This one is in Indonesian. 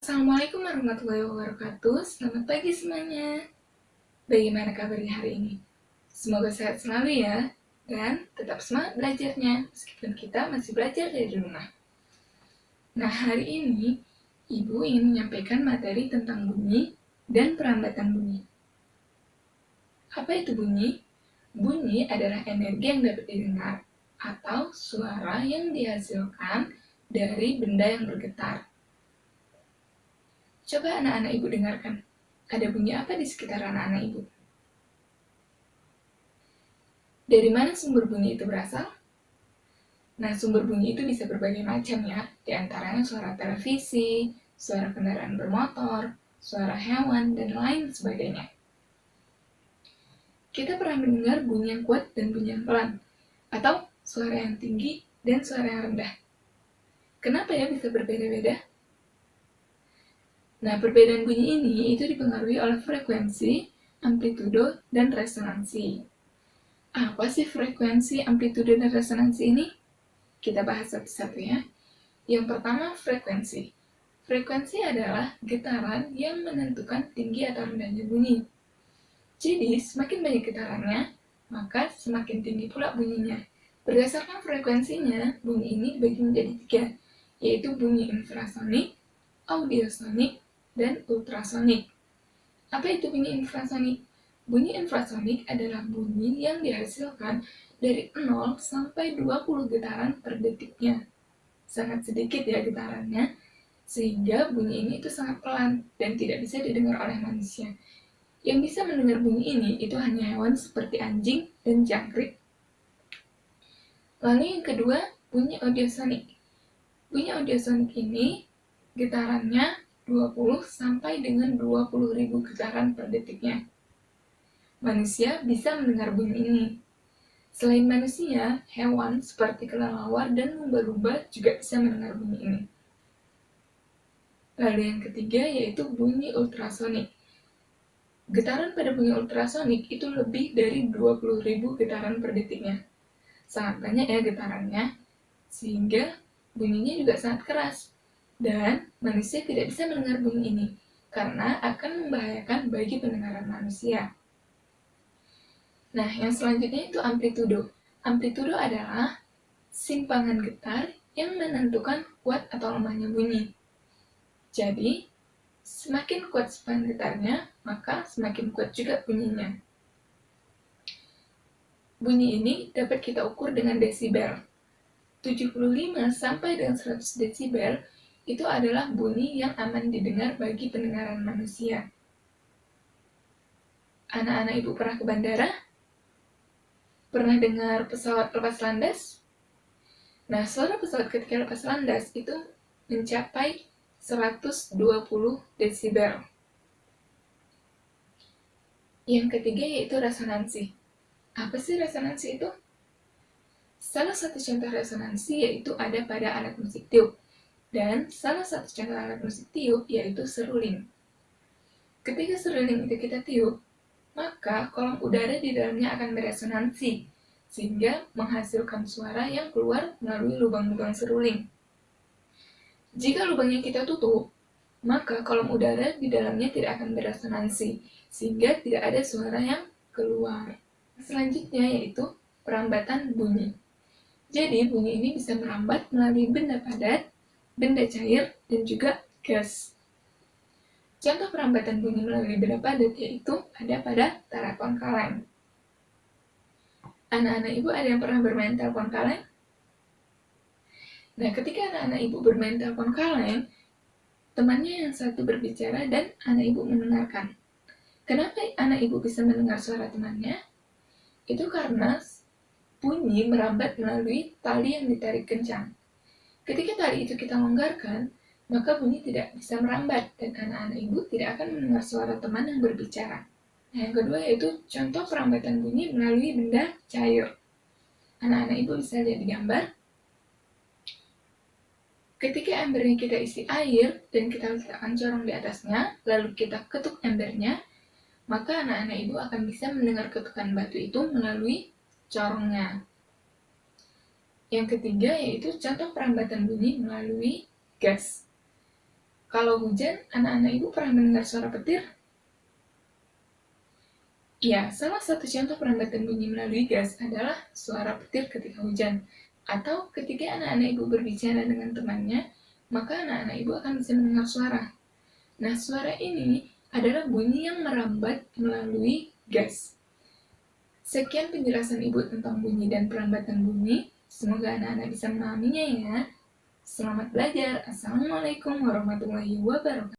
Assalamualaikum warahmatullahi wabarakatuh. Selamat pagi semuanya. Bagaimana kabarnya hari ini? Semoga sehat selalu ya. Dan tetap semangat belajarnya, meskipun kita masih belajar dari rumah. Nah, hari ini Ibu ingin menyampaikan materi tentang bunyi dan perambatan bunyi. Apa itu bunyi? Bunyi adalah energi yang dapat didengar atau suara yang dihasilkan dari benda yang bergetar. Coba anak-anak Ibu dengarkan. Ada bunyi apa di sekitar anak-anak Ibu? Dari mana sumber bunyi itu berasal? Nah, sumber bunyi itu bisa berbagai macam ya. Di antaranya suara televisi, suara kendaraan bermotor, suara hewan, dan lain sebagainya. Kita pernah mendengar bunyi yang kuat dan bunyi yang pelan, atau suara yang tinggi dan suara yang rendah. Kenapa ya bisa berbeda-beda? Nah, perbedaan bunyi ini itu dipengaruhi oleh frekuensi, amplitudo, dan resonansi. Apa sih frekuensi, amplitudo, dan resonansi ini? Kita bahas satu-satu ya. Yang pertama, frekuensi. Frekuensi adalah getaran yang menentukan tinggi atau rendahnya bunyi. Jadi, semakin banyak getarannya, maka semakin tinggi pula bunyinya. Berdasarkan frekuensinya, bunyi ini dibagi menjadi 3, yaitu bunyi infrasonik, audiosonik, dan ultrasonik. Apa itu bunyi infrasonik? Bunyi infrasonik adalah bunyi yang dihasilkan dari 0 sampai 20 getaran per detiknya. Sangat sedikit ya getarannya, sehingga bunyi ini itu sangat pelan dan tidak bisa didengar oleh manusia. Yang bisa mendengar bunyi ini itu hanya hewan seperti anjing dan jangkrik. Lalu yang kedua, bunyi audiosonik. Bunyi audiosonik ini getarannya 20 sampai dengan 20.000 getaran per detiknya. Manusia bisa mendengar bunyi ini. Selain manusia, hewan seperti kelelawar dan lumba-lumba juga bisa mendengar bunyi ini. Lalu yang ketiga yaitu bunyi ultrasonik. Getaran pada bunyi ultrasonik itu lebih dari 20.000 getaran per detiknya. Sangat banyak ya getarannya, sehingga bunyinya juga sangat keras. Dan manusia tidak bisa mendengar bunyi ini, karena akan membahayakan bagi pendengaran manusia. Nah, yang selanjutnya itu amplitudo. Amplitudo adalah simpangan getar yang menentukan kuat atau lemahnya bunyi. Jadi, semakin kuat simpangan getarnya, maka semakin kuat juga bunyinya. Bunyi ini dapat kita ukur dengan desibel. 75 sampai dengan 100 desibel itu adalah bunyi yang aman didengar bagi pendengaran manusia. Anak-anak Ibu pernah ke bandara? Pernah dengar pesawat lepas landas? Nah, suara pesawat ketika lepas landas itu mencapai 120 desibel. Yang ketiga yaitu resonansi. Apa sih resonansi itu? Salah satu contoh resonansi yaitu ada pada alat musik tiup. Dan salah satu contoh alat musik tiup yaitu seruling. Ketika seruling itu kita tiup, maka kolom udara di dalamnya akan beresonansi, sehingga menghasilkan suara yang keluar melalui lubang-lubang seruling. Jika lubangnya kita tutup, maka kolom udara di dalamnya tidak akan beresonansi, sehingga tidak ada suara yang keluar. Selanjutnya yaitu perambatan bunyi. Jadi bunyi ini bisa merambat melalui benda padat, benda cair, dan juga gas. Contoh perambatan bunyi melalui benda padat yaitu ada pada telepon kaleng. Anak-anak Ibu ada yang pernah bermain telepon kaleng? Nah, ketika anak-anak Ibu bermain telepon kaleng, temannya yang satu berbicara dan anak Ibu mendengarkan. Kenapa anak Ibu bisa mendengar suara temannya? Itu karena bunyi merambat melalui tali yang ditarik kencang. Ketika tali itu kita longgarkan, maka bunyi tidak bisa merambat dan anak-anak Ibu tidak akan mendengar suara teman yang berbicara. Nah, yang kedua yaitu contoh perambatan bunyi melalui benda cair. Anak-anak Ibu bisa lihat di gambar. Ketika embernya kita isi air dan kita letakkan corong di atasnya, lalu kita ketuk embernya, maka anak-anak Ibu akan bisa mendengar ketukan batu itu melalui corongnya. Yang ketiga yaitu contoh perambatan bunyi melalui gas. Kalau hujan, anak-anak ibu pernah mendengar suara petir? Ya, salah satu contoh perlambatan bunyi melalui gas adalah suara petir ketika hujan. Atau ketika anak-anak ibu berbicara dengan temannya, maka anak-anak ibu akan bisa mendengar suara. Nah, suara ini adalah bunyi yang merambat melalui gas. Sekian penjelasan ibu tentang bunyi dan perlambatan bunyi. Semoga anak-anak bisa memahaminya ya. Selamat belajar. Assalamualaikum warahmatullahi wabarakatuh.